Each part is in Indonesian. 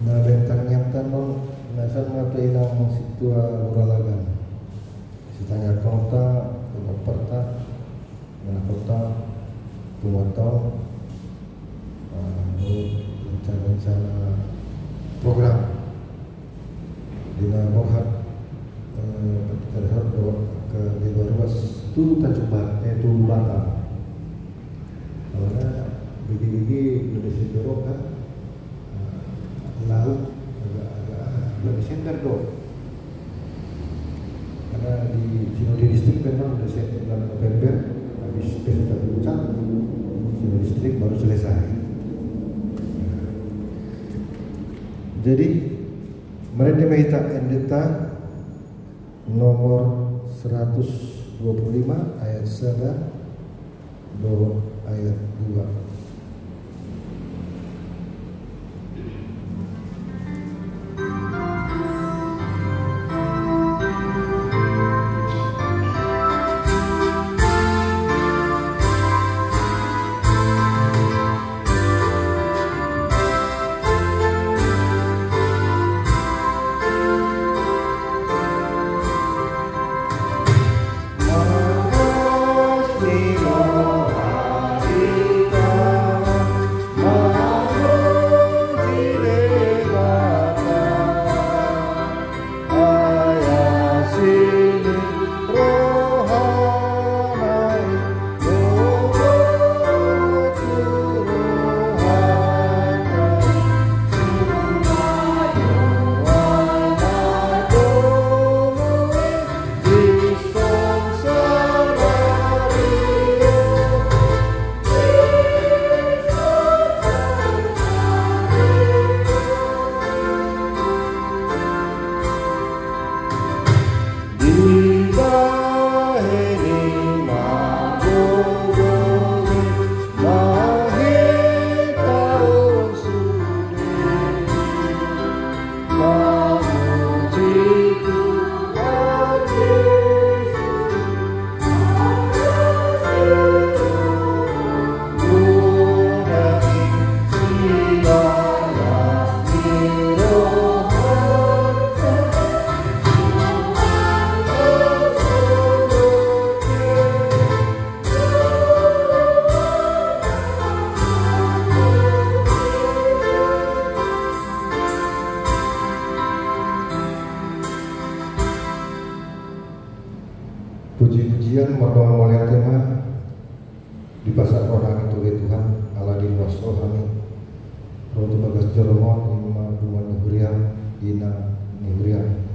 na bentang nyata non nasan mata ilang situa uralagan sitanya kota perta mana kota tumatau rencana program dina mohat terhadap ke lebar luas tu tercoba tu bata karena bigi-bigi lebih sedorok kan laut agak lebih center dong karena di Sinode distrik memang udah bulan November habis pesta puncak Sinode distrik baru selesai. Jadi mereka mengita endeta nomor 125 ayat 1 do ayat 2. Puji-pujian mardoa mulia tema di pasar orang itu oleh Tuhan Allah di waso kami rotu bagas joromon ima buan nuhriam ina nuhriam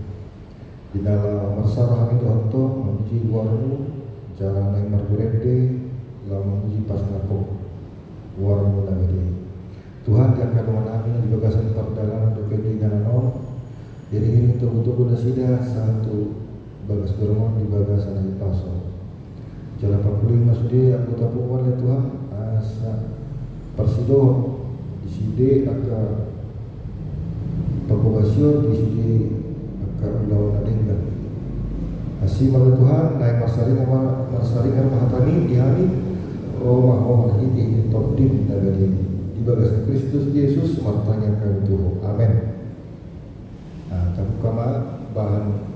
dinala marsar kami Tuhan to memuji warmu jalan yang margurede la memuji pas napok warmu nagari Tuhan yang akan kami di bagasan perdagangan doke di nanon jadi ini tubuh-tubuh nasida satu bagas bermon di bagas anak paso jalan 45 sudi aku tapuan ya Tuhan asa persido di sini aka pakogasio di sini aka ulawan adenggan asih malah Tuhan naik marsaringan mahatani di hari Roma ini topdim nagari di bagas Kristus Yesus martanya kami Tuhan amin. Nah tapi kama bahan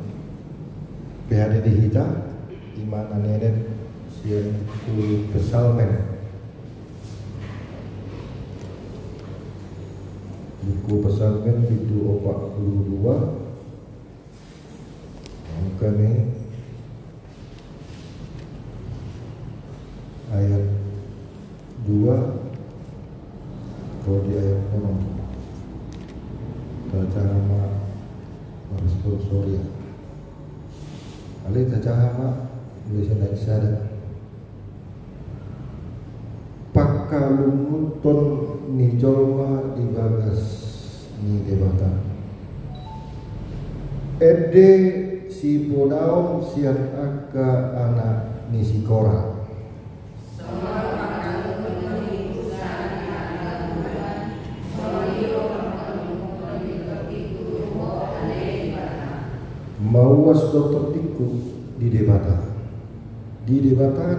PHD di kita iman anenet sian ku pesalmen buku pesalmen itu 42 angkanya ayat 2 kalau di ayat 6 baca nama Sorry Ali tajahama Indonesia naik sada pakalumuton ni jolma di bagas ni debata ede si podaom sian aka anak ni sikora mawas dokter tiku di debata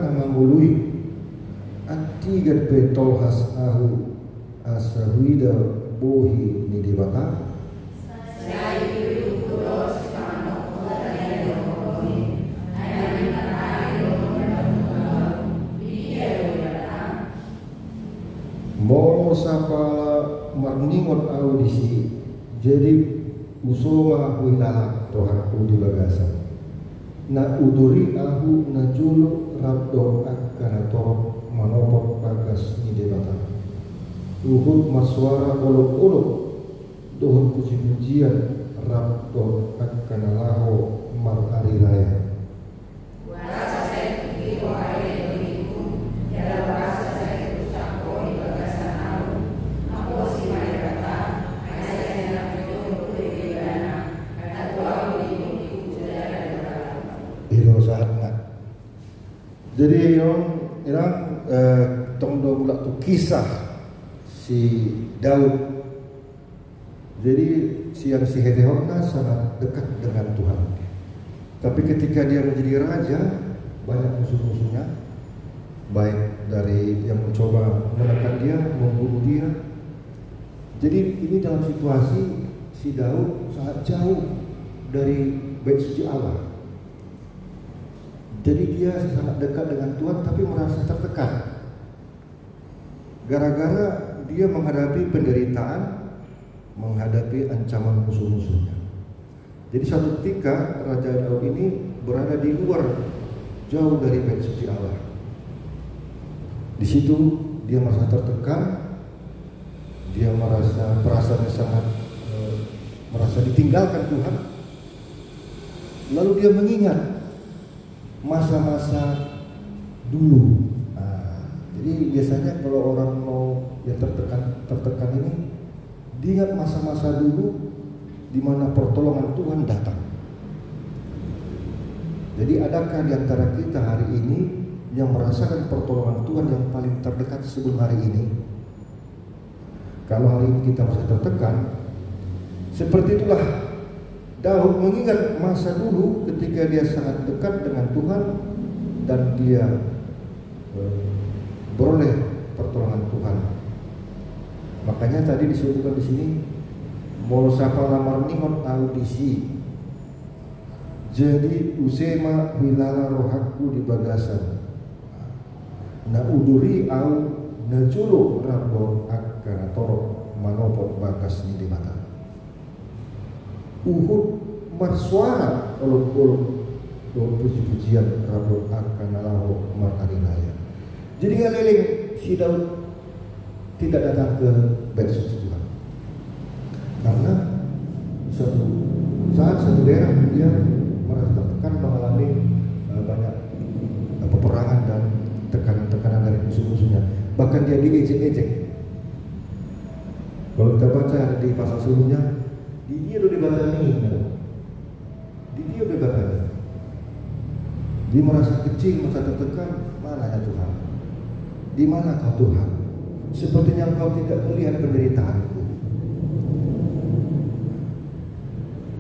nama mului anti gad betol has ahu asahuida bohi ni dibata mo sapa marningon audisi jadi usoma huilala rohaku di bagasan na uduri ahu na julu rabdo akana torok manopok bagas ni debata uhud maswara olok-olok dohon puji-pujian rabdo akana laho mar hari raya jadi irang tong do bulat tu kisah si Daud. Jadi si Hedehona sangat dekat dengan Tuhan. Tapi ketika dia menjadi raja, banyak musuh-musuhnya, baik dari yang mencoba menekan dia, membunuh dia. Jadi ini dalam situasi si Daud sangat jauh dari bait suci Allah. Jadi dia sangat dekat dengan Tuhan tapi merasa tertekan gara-gara dia menghadapi penderitaan, menghadapi ancaman musuh-musuhnya. Jadi suatu ketika Raja Daud ini berada di luar, jauh dari bait suci Allah. Di situ dia merasa tertekan, dia merasa perasaannya sangat merasa ditinggalkan Tuhan. Lalu dia mengingat masa-masa dulu. Jadi biasanya kalau orang mau yang tertekan ini, diingat masa-masa dulu di mana pertolongan Tuhan datang. Jadi adakah di antara kita hari ini yang merasakan pertolongan Tuhan yang paling terdekat sebelum hari ini? Kalau hari ini kita masih tertekan, seperti itulah Daud mengingat masa dulu ketika dia sangat dekat dengan Tuhan dan dia beroleh pertolongan Tuhan. Makanya tadi disebutkan di sini mol sapa lamar ningon audisi. Jadi usema wilala rohaku di bagasan. Na uduri au na julu rabbo akana torok manopot bagas ni di mata. Uhud marsuara olok-olok doa puji-pujian rabbo akana laho mar hari raya. Jadi ngeliling si Daud tidak datang ke bait suci Tuhan karena suatu saat satu daerah dia merasa tertekan mengalami banyak peperangan dan tekanan-tekanan dari musuh-musuhnya, bahkan dia diejek-ejek. Kalau kita baca di pasal sebelumnya, di dia udah dibatani, di dia udah dibatani. Dia merasa kecil, merasa tertekan. Mana ya Tuhan? Di mana kau Tuhan? Sepertinya engkau tidak melihat penderitaanku.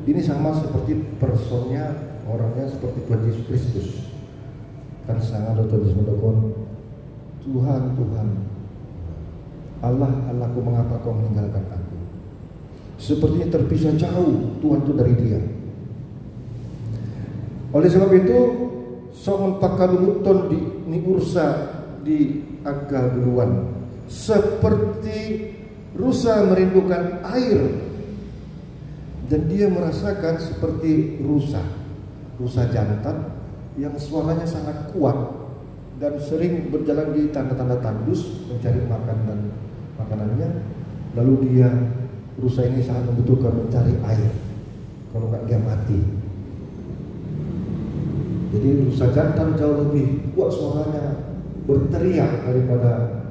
Ini sama seperti personnya, orangnya seperti Tuhan Yesus Kristus. Kan sangat Tuhan Yesus mendokon, Tuhan, Tuhan, Allah, Allahku, mengapa kau meninggalkan aku? Sepertinya terpisah jauh Tuhan itu dari dia. Oleh sebab itu, songon pakalumuton di ursa di agak geluan, seperti rusa merindukan air, dan dia merasakan seperti rusa jantan yang suaranya sangat kuat dan sering berjalan di tanda-tanda tandus mencari makan dan makanannya. Lalu dia rusa ini sangat membutuhkan mencari air, kalau nggak dia mati. Jadi rusa jantan jauh lebih kuat suaranya, berteriak daripada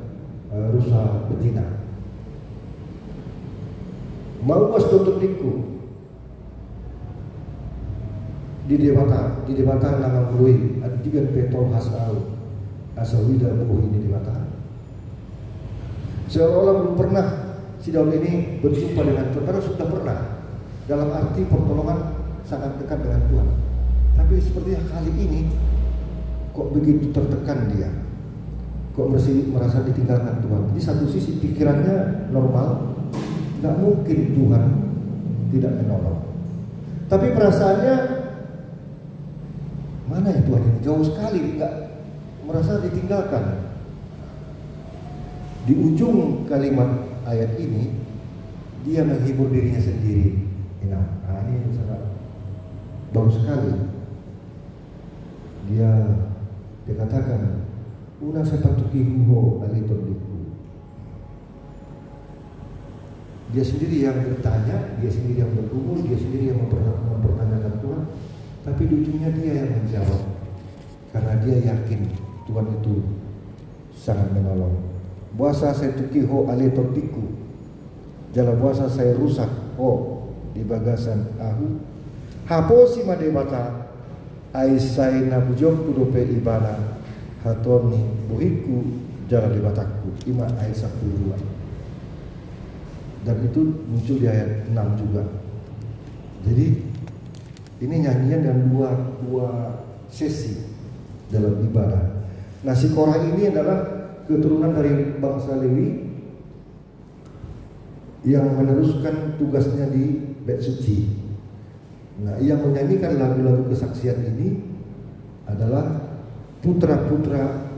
rusa betina. Mawas tutup diku di debata nama lui adigan petol hasau asawida buh ini debata. Seolah-olah belum pernah si Daud ini berjumpa dengan Tuhan, karena sudah pernah dalam arti pertolongan sangat dekat dengan Tuhan. Tapi sepertinya kali ini kok begitu tertekan dia, kok merasa ditinggalkan Tuhan. Di satu sisi pikirannya normal, nggak mungkin Tuhan tidak menolong. Tapi perasaannya, mana ya Tuhan ini, jauh sekali, nggak merasa ditinggalkan. Di ujung kalimat ayat ini, dia menghibur dirinya sendiri. Nah, ini sangat bagus sekali. Dia katakan, "Una sepatukihu alitodiku." Dia sendiri yang bertanya, dia sendiri yang bergumul, dia sendiri yang mempertanyakan Tuhan. Tapi di ujungnya dia yang menjawab, karena dia yakin Tuhan itu sangat menolong. Buasa saya tukiho alitodiku, jala buasa saya rusak di bagasan ahu. Haposi madebata aisai nabujok kudope ibana hatoni buhiku jalan di bataku ima Aisyah 10. Dan itu muncul di ayat 6 juga. Jadi ini nyanyian dan dua sesi dalam ibadah. Nah, si Korah ini adalah keturunan dari bangsa Lewi yang meneruskan tugasnya di Bait Suci. Nah, yang menyanyikan lagu-lagu kesaksian ini adalah putra-putra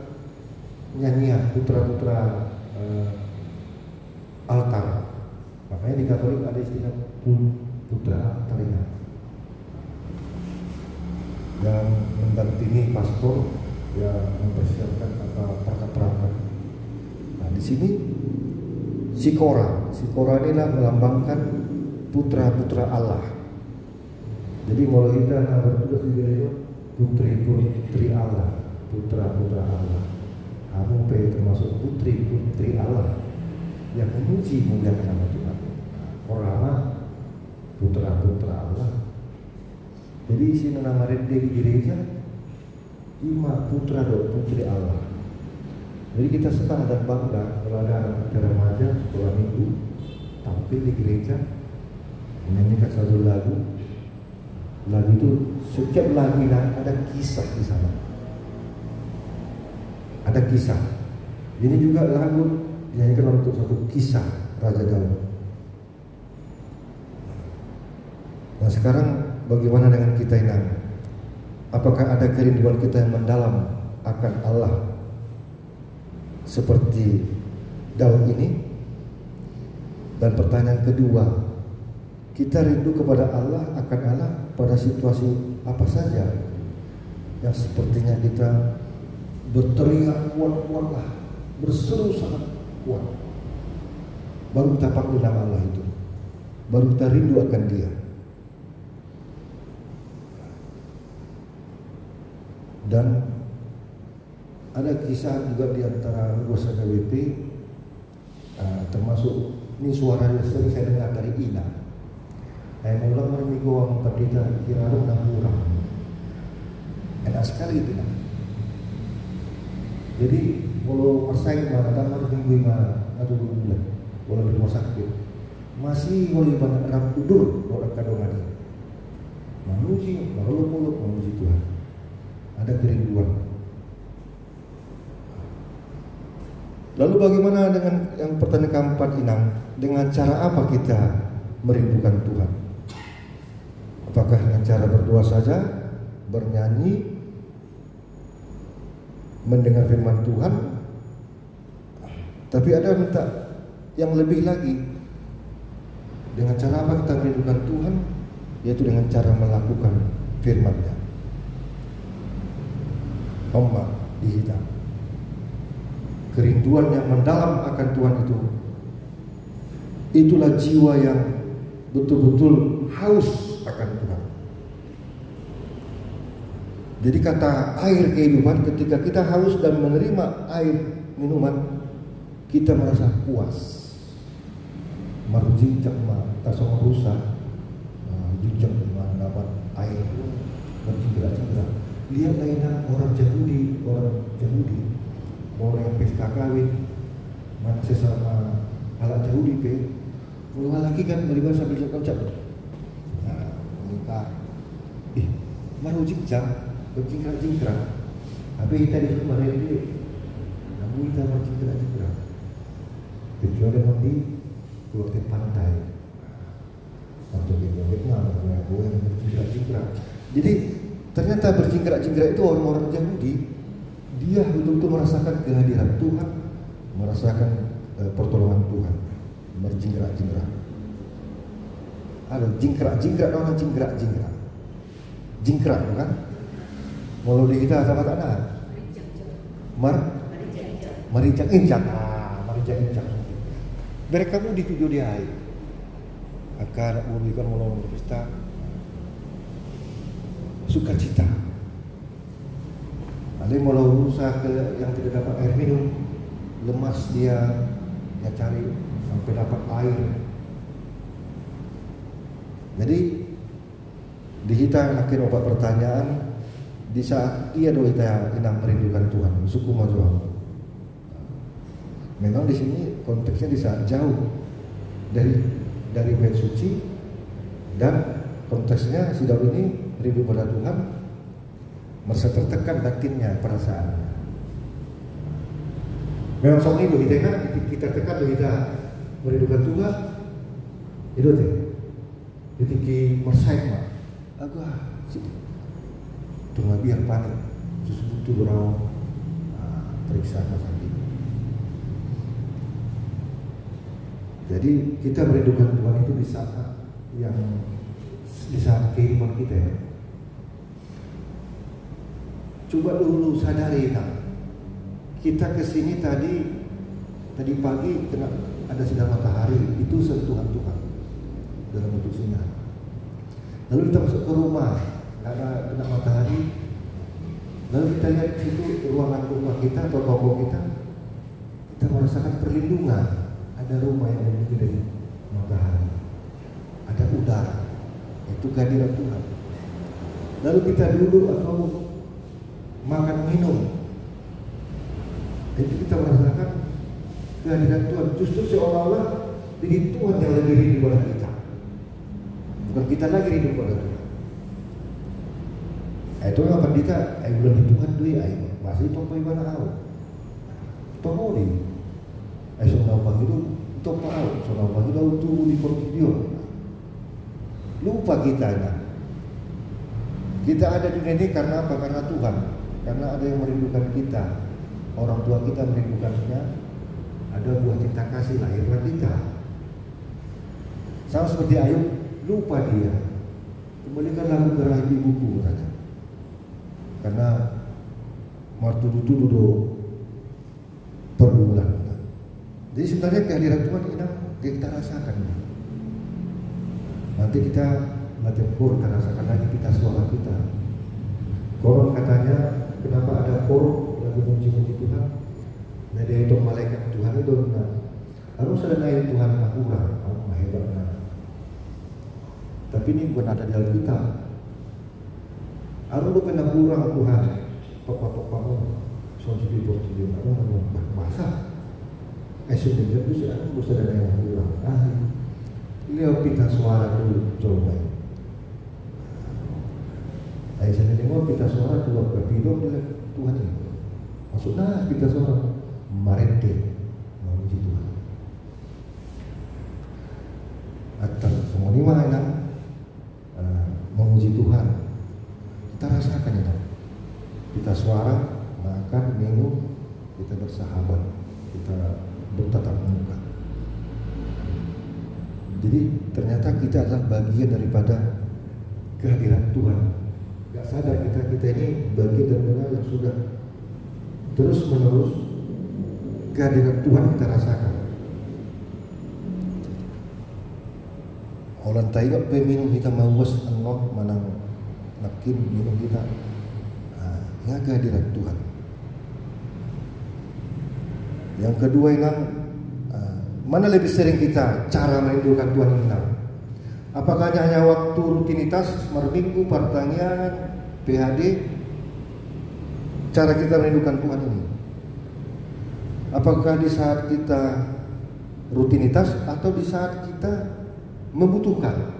nyanyian, putra-putra altar. Makanya di Katolik ada istilah putra altar ini. Yang mendampingi pastor yang mempersiapkan perangkat. Nah, di sini si Korah inilah melambangkan putra-putra Allah. Jadi kalau kita bertugas di gereja, putri-putri Allah, putra-putra Allah. Kamu termasuk putri-putri Allah yang memuji muliakan nama Tuhan. Orang putra-putra Allah. Jadi isi nama rede di gereja, ima putra dan putri Allah. Jadi kita senang dan bangga kalau ada anak remaja sekolah minggu tampil di gereja menyanyikan satu lagu. Lagu itu setiap lagu ada kisah di sana. Ada kisah. Ini juga lagu dinyanyikan untuk satu kisah Raja Daud. Nah, sekarang bagaimana dengan kita ini? Apakah ada kerinduan kita yang mendalam akan Allah seperti Daud ini? Dan pertanyaan kedua, kita rindu kepada Allah, akan Allah pada situasi apa saja yang sepertinya kita berteriak kuat-kuatlah, berseru sangat kuat. Baru kita panggil nama Allah itu, baru kita rindu akan Dia. Dan ada kisah juga di antara anggota KBP, termasuk ini suaranya sering saya dengar dari Ina. Saya ulang mereka orang pendeta kira ada murah. Enak sekali itu. Jadi kalau persaing mana dan harus minggu mana atau bulan, kalau di rumah sakit masih boleh banyak orang tidur orang kadang ini. Memuji, baru mulut memuji Tuhan. Ada kerinduan. Lalu bagaimana dengan yang pertanyaan keempat Inang? Dengan cara apa kita merindukan Tuhan? Apakah dengan cara berdoa saja, bernyanyi, mendengar firman Tuhan? Tapi ada minta yang lebih lagi. Dengan cara apa kita merindukan Tuhan? Yaitu dengan cara melakukan firman-Nya. Ombak dihitam. Kerinduan yang mendalam akan Tuhan itu, itulah jiwa yang betul-betul haus akan Tuhan. Jadi kata air kehidupan, ketika kita haus dan menerima air minuman, kita merasa puas. Marujinjak tak sama rusak, jinjak mana dapat air berjingkrak-jingkrak. Lihat lainnya orang Yahudi, orang yang pesta kawin, mana sesama alat Yahudi pe, mulai lagi kan beribadah sambil cakap. Nah, menikah, marujinjak berjingkrak-jingkrak. Tapi kita di rumah ini, namun kita berjingkrak-jingkrak. Kecuali nanti keluar ke pantai. Waktu di Vietnam, aku yang berjingkrak-jingkrak. Jadi ternyata berjingkrak-jingkrak itu orang-orang Yahudi, dia betul-betul merasakan kehadiran Tuhan, merasakan pertolongan Tuhan, berjingkrak-jingkrak. Ada jingkrak-jingkrak, orang jingkrak-jingkrak. Jingkrak bukan? Mau di kita sama tak ada. Maricak-incak. Maricak-incak. Mereka mau di video dia. Akan memberikan menolong berpesta. Sukacita. Ada yang mau berusaha ke yang tidak dapat air minum, lemas dia cari sampai dapat air. Jadi di kita akan obat pertanyaan di saat dia doa kita inang merindukan Tuhan, suku majuan. Memang di sini konteksnya di saat jauh dari bait suci, dan konteksnya si Daud ini rindu pada Tuhan, merasa tertekan batinnya, perasaannya. Memang soal itu kita tekan kita merindukan Tuhan, itu teh. Ketika mersaik mak, agak tengah biar panik, justru butuh berau periksa sakit. Jadi kita merindukan Tuhan itu di saat kehidupan kita. Ya. Coba dulu sadari kita kesini tadi pagi kena ada sinar matahari, itu sentuhan Tuhan dalam bentuk sinar. Lalu kita masuk ke rumah, ada kena matahari. Lalu kita lihat situ ruangan rumah kita atau toko kita merasakan perlindungan. Ada rumah yang melindungi dari matahari, ada udara, itu kehadiran Tuhan. Lalu kita duduk atau makan minum, itu kita merasakan kehadiran Tuhan. Justru seolah-olah jadi Tuhan yang lebih rindu pada kita, bukan kita lagi rindu pada Tuhan. Itu apa kita? Belum Tuhan dua masih topo ibadah awal. Topo ni. Sono pagi itu topo awal. Sono pagi itu turun di video. Lupa kita Kita ada di dunia ini karena apa? Karena Tuhan. Karena ada yang merindukan kita. Orang tua kita merindukannya. Ada buah cinta kasih lahirlah kita. Sama seperti Ayub, lupa dia. Kembalikan lagu ke rahim ibuku katanya. Karena martudu-tudu perbulan. Jadi sebenarnya kehadiran Tuhan ini kita rasakan. Nanti kita kur kita rasakan lagi kita suara kita. Koron katanya kenapa ada kor lagi muji-muji Tuhan? Nah dia itu malaikat Tuhan itu harus ada naik Tuhan kurang, hebatnya. Tapi ini bukan ada di Alkitab. Harus lu kena kurang Tuhan. Tokoh-tokohmu sonsidi portfolio aku bahasa. Sudah jadi aku sudah ada yang kurang. Lihat pita suara dulu coba. Saya dengar pita suara dua berpidok oleh Tuhan ini. Maksudnya pita suara marente memuji Tuhan. Atau semua ini mana memuji Tuhan. Kita rasakan itu. Pita suara makan minum kita bersahabat, kita bertatap muka. Jadi ternyata kita adalah bagian daripada kehadiran Tuhan. Gak sadar kita ini bagian daripada yang sudah terus menerus kehadiran Tuhan kita rasakan. Orang tayo minum kita mawas enok manang nakin minum kita. Ya kehadiran Tuhan. Yang kedua mana lebih sering kita cara merindukan Tuhan ini? Apakah hanya waktu rutinitas minggu, pertanyaan, PHD? Cara kita merindukan Tuhan ini? Apakah di saat kita rutinitas atau di saat kita membutuhkan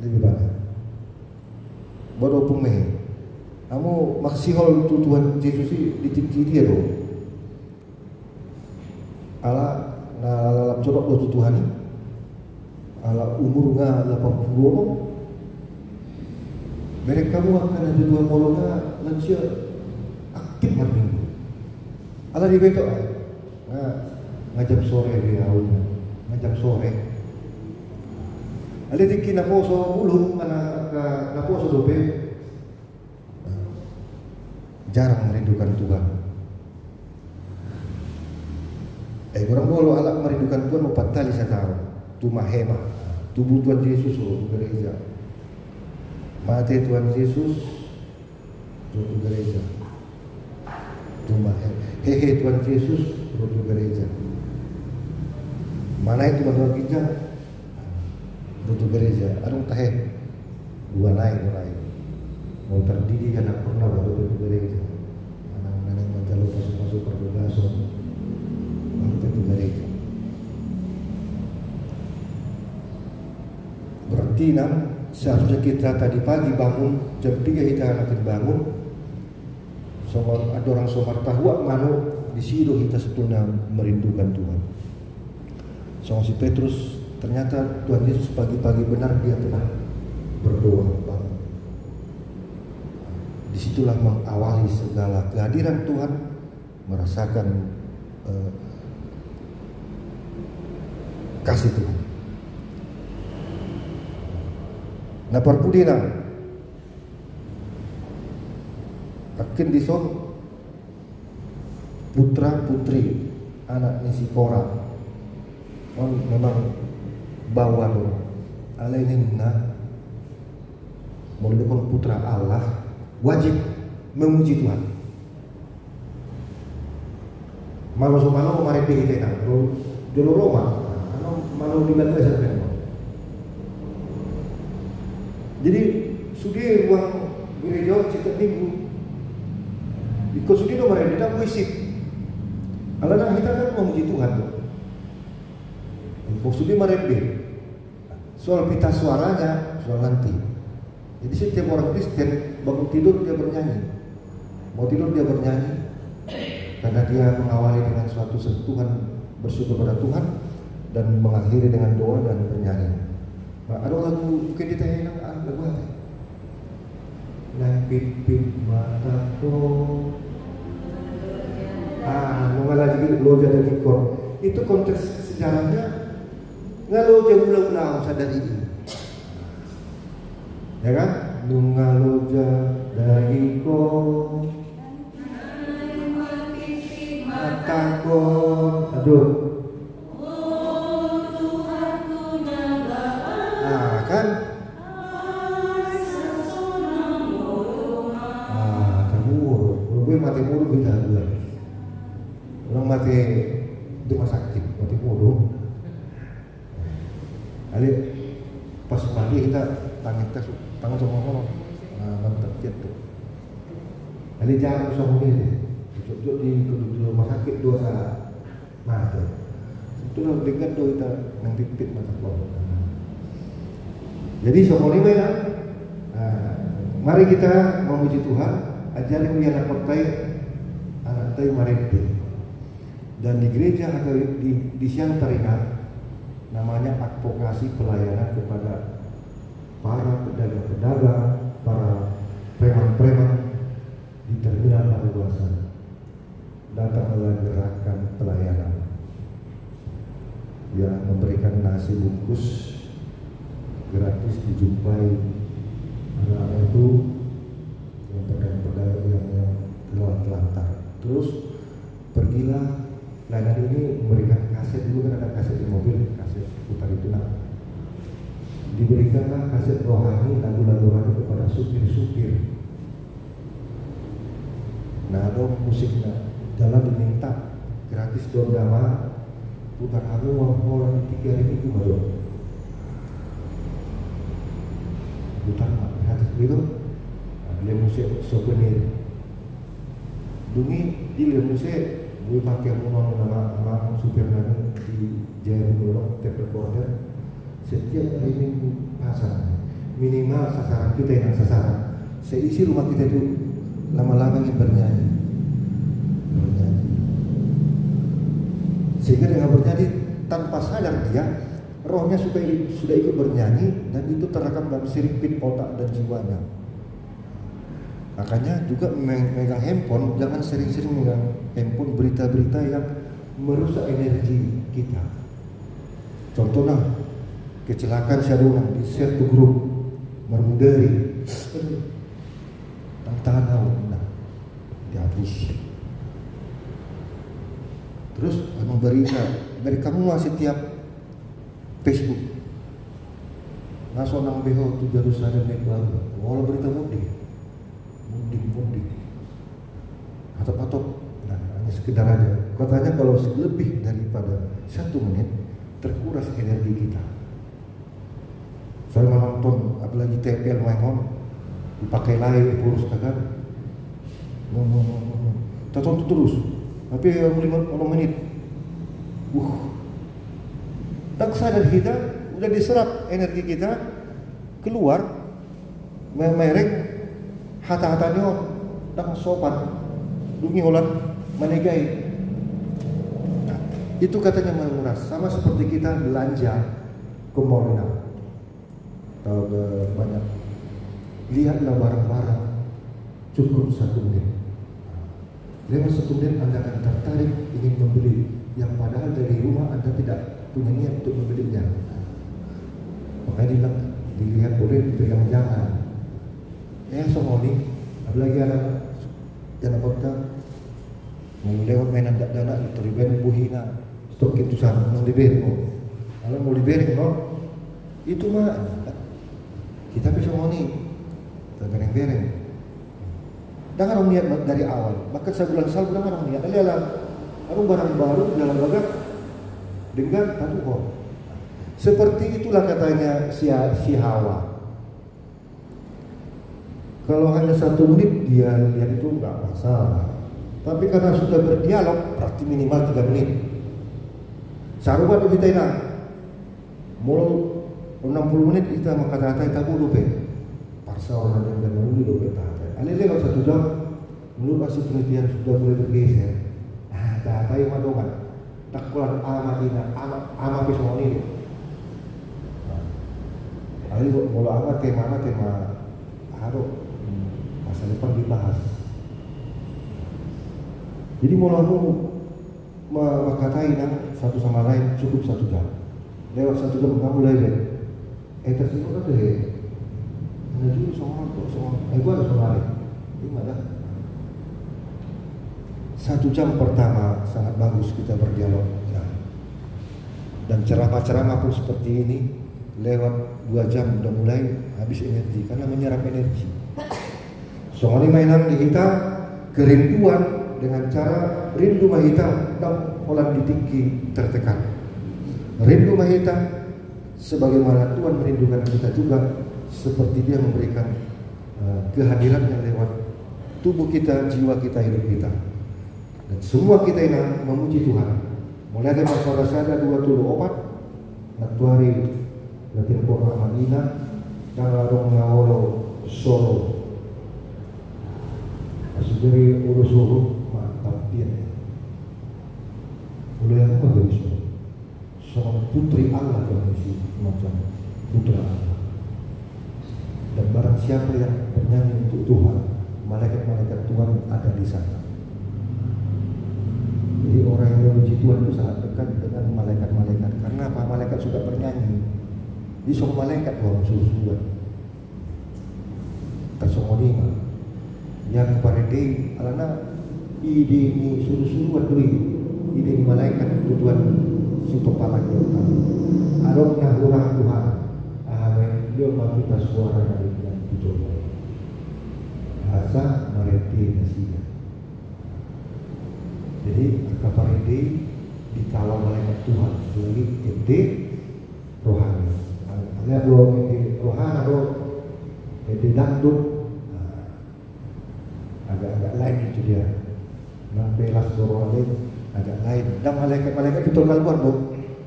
lebih banyak? Bodoh pemeh. Kamu maksihol itu Tuhan Yesus di dia doh. Ala lalap corok do Tuhan ini. ala umurnya 80 mereka kamu akan ada dua molonga lansia aktif minggu ala di beto ngajak sore dia ngajak sore ada di kinaposo ulung mana naposo dope jarang merindukan Tuhan. Orang bolo alat merindukan Tuhan mau patali saya tahu. Tuma hema, tubuh Tuhan Yesus untuk gereja. Mati Tuhan Yesus untuk gereja. Tuma hehe Tuhan Yesus untuk gereja. Mana itu Tuhan gereja? Untuk gereja. Adung tahe dua naik mulai. Mau terdidik anak pernah baru untuk gereja. Anak-anak yang menjalur masuk perbedasan baru untuk gereja. Berarti seharusnya kita tadi pagi bangun jam 3 kita akan bangun. Ada orang somar tahu mano di sido kita sebetulnya merindukan Tuhan. Sama si Petrus ternyata Tuhan Yesus pagi-pagi benar dia telah berdoa bangun. Disitulah mengawali segala kehadiran Tuhan, merasakan kasih Tuhan. Nah perpudina akin dison putra putri anak nisi Kora memang bawa lo alainin mau dikon putra Allah wajib memuji Tuhan. Malu sumano mari kita nang dulu Roma, malu di Belanda sampai. Jadi sudah ruang gereja cita minggu. Ikut sudah mari kita puisi. Alana kita kan memuji Tuhan. Kau sudah mari soal pita suaranya soal nanti. Jadi setiap orang Kristen bangun tidur dia bernyanyi, mau tidur dia bernyanyi, karena dia mengawali dengan suatu sentuhan bersyukur pada Tuhan dan mengakhiri dengan doa dan bernyanyi. Nah, ada lagu mungkin ditanya lagu apa? Pipit mataku, mengalah juga loja dan ikor. Itu konteks sejarahnya ngaloja ulang-ulang sadari ini. Ya kan? Nungaloja dari ko mataku. Aduh. Nah, kan? Terburuk. Kalau gue mati mulu kita dua. Orang mati di rumah sakit, mati mulu. Alih pas mati kita tangan sama ngomong, mantap gitu. Alih jangan sama ini, cucuk di rumah sakit dua saat, mati. Itu lah dengan doa kita nang pipit mata kau. Jadi semua ini ya, mari kita memuji Tuhan, ajarin dia anak tayu mariti. Dan di gereja atau di siang teringat namanya advokasi pelayanan kepada para pedagang-pedagang, para preman-preman di terminal Paruwasan datang melakukan pelayanan yang memberikan nasi bungkus gratis dijumpai anak-anak itu yang pedagang-pedagang yang lewat lantar. Terus pergilah pelayanan ini memberikan kaset, dulu kan ada kaset di mobil, kaset putar itu diberikanlah kaset rohani, lagu-lagu rohani kepada supir-supir. Nah, ada musiknya dalam diminta gratis dondama putar lagu orang di 3 hari itu baru putar gratis itu. Dia musik souvenir dungi di musik gue pakai nama supir nanti di Jaya Dorong tape recorder setiap hari minggu pasang minimal sasaran kita yang sasaran seisi rumah kita itu lama-lama ingin bernyanyi sehingga dengan bernyanyi tanpa sadar dia rohnya sudah ikut bernyanyi dan itu terekam dalam siripit otak dan jiwanya. Makanya juga megang handphone, jangan sering-sering megang handphone berita-berita yang merusak energi kita. Contohnya kecelakaan Syarunang di share to grup Marmudari tanah dihapus. Terus berita dari kamu masih tiap Facebook nasional beho tu Jerusalem yang baru, walau berita mudik atau nah hanya sekedar aja. Katanya kalau lebih daripada 1 menit terkuras energi kita. Saya menonton apalagi TPL main dipakai live pulus kan, tonton terus, tapi 5 menit, tak sadar kita udah diserap energi kita keluar, mereng hata-hatanya tak sopan, dungi holan menegai. Nah, itu katanya menguras, sama seperti kita belanja ke mall atau ke banyak. Lihatlah barang-barang cukup 1 menit. Lewat 1 menit Anda akan tertarik ingin membeli yang padahal dari rumah Anda tidak punya niat untuk membelinya. Makanya dilihat boleh, dipegang jangan. Somoni, apalagi anak jangan kota mau lewat mainan dana itu riben buhina stok itu sama mau diberi kalau mau diberi itu mah kita bisa moni terbereng-bereng. Jangan orang niat dari awal. Bahkan saya bilang selalu jangan orang niat. Lihatlah, orang barang baru dalam bagak dengan satu kok. Seperti itulah katanya si Hawa. Kalau hanya 1 menit dia lihat itu nggak masalah. Tapi karena sudah berdialog, berarti minimal 3 menit. Sarubat kita ini, mulai 60 menit kita kata-kata kita bulu pe. Parsa orang yang menunggu do pe kata. Alele kalau 1 jam, menurut hasil penelitian sudah mulai bergeser. Nah, kata yang madongan, takulan ama pesoni ini. Alele mulai ama tema harus masa depan dibahas. Jadi mulai mengkatai satu sama lain cukup 1 jam. Lewat 1 jam kamu mulai tersebut kan deh. Menuju semua gua ada kemarin. Gimana? 1 jam pertama sangat bagus kita berdialog. Nah, dan ceramah-ceramah pun seperti ini lewat 2 jam udah mulai habis energi karena menyerap energi. Soalnya mainan di kita kerinduan dengan cara rindu mahita dan pola ditinggi tertekan. Rindu mahita sebagaimana Tuhan merindukan kita juga, seperti Dia memberikan kehadirannya lewat tubuh kita, jiwa kita, hidup kita. Dan semua kita ini memuji Tuhan. Mulai dari masalah saya 24 Natuari Latin Purna Madinah dan Larong Ngawolo Solo. Asudari Urusuhu mantap dia. Mulai yang bagus. Seorang putri Allah yang isi macam putra Allah. Dan barang siapa yang bernyanyi untuk Tuhan, malaikat-malaikat Tuhan ada di sana. Jadi orang yang memuji Tuhan itu sangat dekat dengan malaikat-malaikat. Karena apa? Malaikat sudah bernyanyi. Di semua malaikat orang suruh-suruhan. Tersomoniga. Yang kepada dia, alana ide ini suruh-suruhan dulu. Ide ini malaikat Tuhan situ palang kita. Arong na orang Tuhan. Dia kita suara dari yang dicoba. Bahasa mereti nasinya. Jadi kaparede dikawal malaikat Tuhan dari ide rohani. Ada dua ide rohani atau ide dangdut. Agak-agak lain itu dia. Nampelas dorole agak lain. Dan malaikat-malaikat itu kalbuan bu.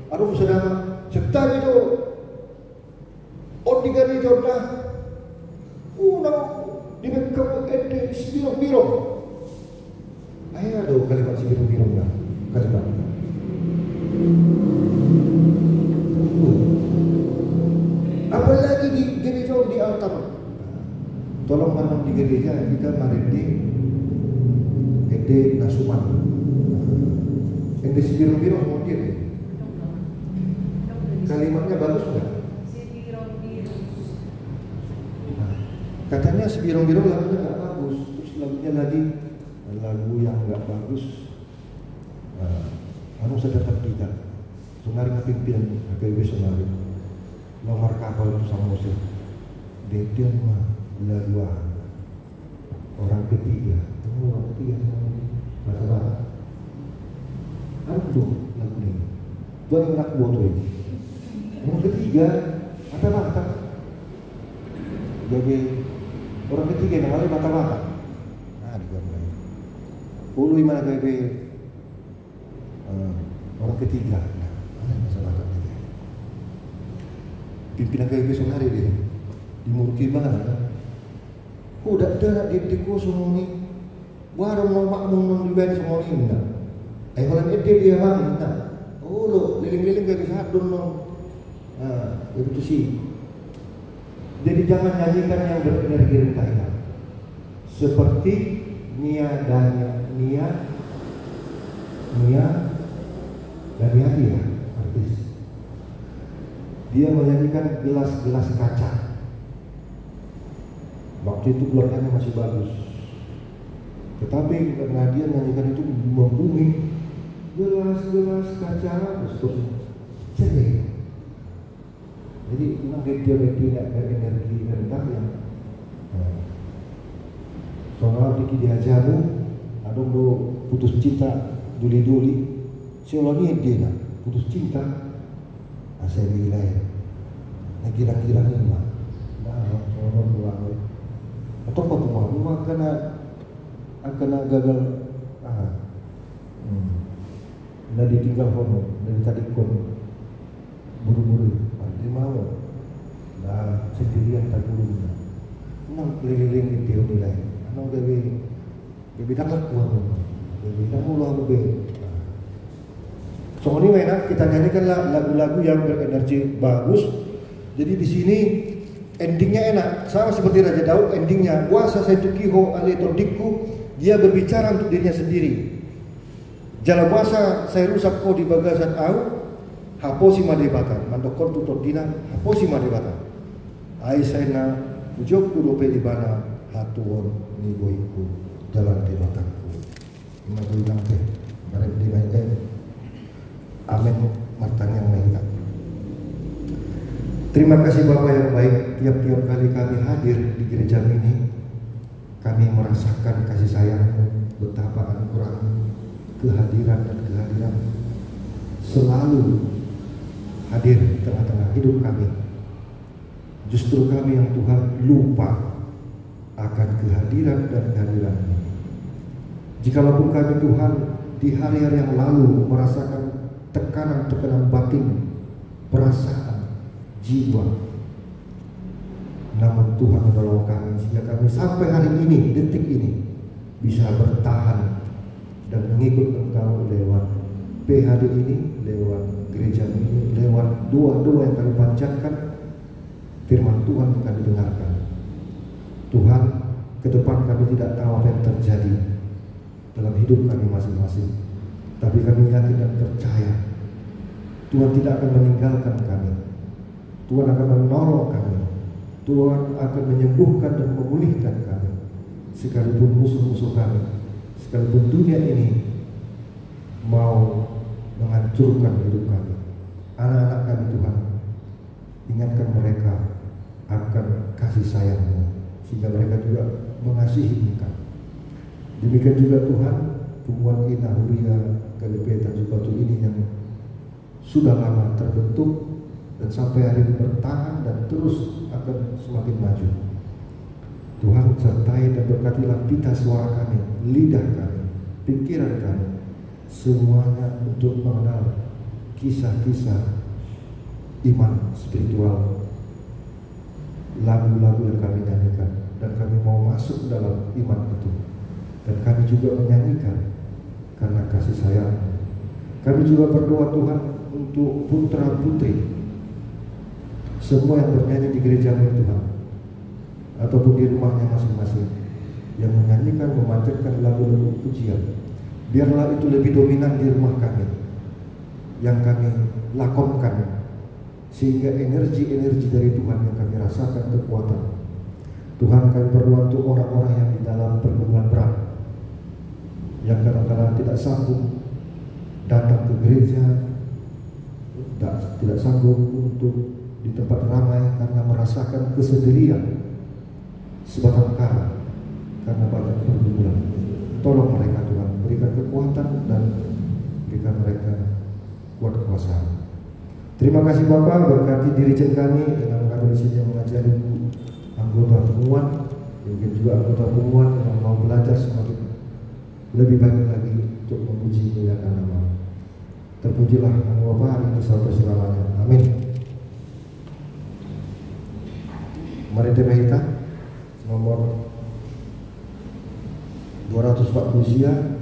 Aduh saudara, cetar itu. Digari jorda. Unang di kamu ede sebirong-birong. Ayo kalimat sebirong-birong lah. Kalimat. taruh. Tolong anak di gereja kita marindi ede nasuman. Ede si biru-biru mau dia. Kalimatnya bagus nggak? Katanya si biru-biru lagunya nggak bagus. Terus lagunya lagi lagu yang nggak bagus. Anu saya dapat kita. Sonari ngapimpinan HPW sonari. Nomor kapal itu sama Mesir. Dia mah dua orang ketiga. Orang ketiga bahasa aduh lagu ini. Dua anak buah tuh ini. Orang ketiga mata-mata. Jadi orang ketiga yang lain mata-mata. Nah di gambar. Ulu imana bebe orang ketiga. Nah, ada masalah ini. Pimpinan KBB sonari dia. Dimurki mana? Udah ada di semua ini. Warung mau makmum nong di bawah semua ini enggak. Kalau dia bang enggak. Oh lo liling-liling kayak sadun nong. Nah itu sih. Jadi jangan nyanyikan yang berenergi rendah. Seperti Nia dari dia artis. Dia menyanyikan gelas-gelas kaca. Waktu itu keluarganya masih bagus. Tetapi karena dia menyanyikan itu membumi gelas-gelas kaca terus cerai. Jadi memang dia tidak energi rendah yang soal diki diajamu adong do putus cinta duli-duli seolahnya dia putus cinta saya wilayah nah kira-kira ini mah orang tua atau apa tuh mah karena gagal nah ditinggal hono dari tadi kon buru-buru dia mau nah sendirian tak buru nang keliling itu wilayah nang bebe dak kuat bebe dak mulah bebe. Soalnya enak kita nyanyikan lagu-lagu yang berenergi bagus. Jadi di sini endingnya enak, sama seperti Raja Daud endingnya kuasa saya tukiho aletodikku, dia berbicara untuk dirinya sendiri. Jala kuasa saya rusak kau di bagasan au, haposi madebatan, mandokor tutor dina, haposi madebatan. Aisyana pujokku dope di bana hatuon ni boiku jalan di mataku. Ini bilang teh, bareng di main. Amin matang yang baik. Terima kasih Bapak yang baik. Tiap-tiap kali kami hadir di gereja ini, kami merasakan kasih sayang-Mu, betapa anugerah kehadiran dan kehadiran selalu hadir di tengah-tengah hidup kami. Justru kami yang Tuhan lupa akan kehadiran dan kehadiran-Mu. Jikalaupun kami Tuhan di hari-hari yang lalu merasakan tekanan-tekanan batin, perasaan, jiwa. Namun Tuhan menolong kami sehingga kami sampai hari ini, detik ini bisa bertahan dan mengikut Engkau lewat PHD ini, lewat gereja ini, lewat doa-doa yang kami panjatkan, firman Tuhan yang kami dengarkan. Tuhan, ke depan kami tidak tahu apa yang terjadi dalam hidup kami masing-masing. Tapi kami yakin dan percaya Tuhan tidak akan meninggalkan kami. Tuhan akan menolong kami. Tuhan akan menyembuhkan dan memulihkan kami. Sekalipun musuh-musuh kami, sekalipun dunia ini mau menghancurkan hidup kami. Anak-anak kami Tuhan, ingatkan mereka akan kasih sayang-Mu sehingga mereka juga mengasihi Engkau. Demikian juga Tuhan, hubungan Ina Huria KBP Tanjung Batu ini yang sudah lama terbentuk dan sampai hari ini bertahan dan terus akan semakin maju. Tuhan sertai dan berkatilah pita suara kami, lidah kami, pikiran kami, semuanya untuk mengenal kisah-kisah iman spiritual, lagu-lagu yang kami nyanyikan, dan kami mau masuk dalam iman itu. Dan kami juga menyanyikan karena kasih sayang. Kami juga berdoa Tuhan untuk putra putri semua yang bernyanyi di gereja Tuhan. ataupun di rumahnya masing-masing yang menyanyikan, memanjatkan lagu-lagu pujian. Biarlah itu lebih dominan di rumah kami, yang kami lakonkan, sehingga energi-energi dari Tuhan yang kami rasakan kekuatan. Tuhan, kami berdoa untuk orang-orang yang di dalam pergumulan berat, yang kadang-kadang tidak sanggup datang ke gereja, tidak sanggup untuk di tempat ramai karena merasakan kesendirian sebatang kara karena banyak pergumulan. Tolong mereka Tuhan, berikan kekuatan dan berikan mereka kuat kuasa. Terima kasih Bapak, berkati dirjen kami dengan kami di sini yang mengajari anggota pengumuman, mungkin juga anggota pengumuman yang mau belajar semakin lebih baik lagi untuk memuji muliakan nama. Terpujilah nama Bapa hari ini sampai selamanya. Amin. Mari tema kita nomor 240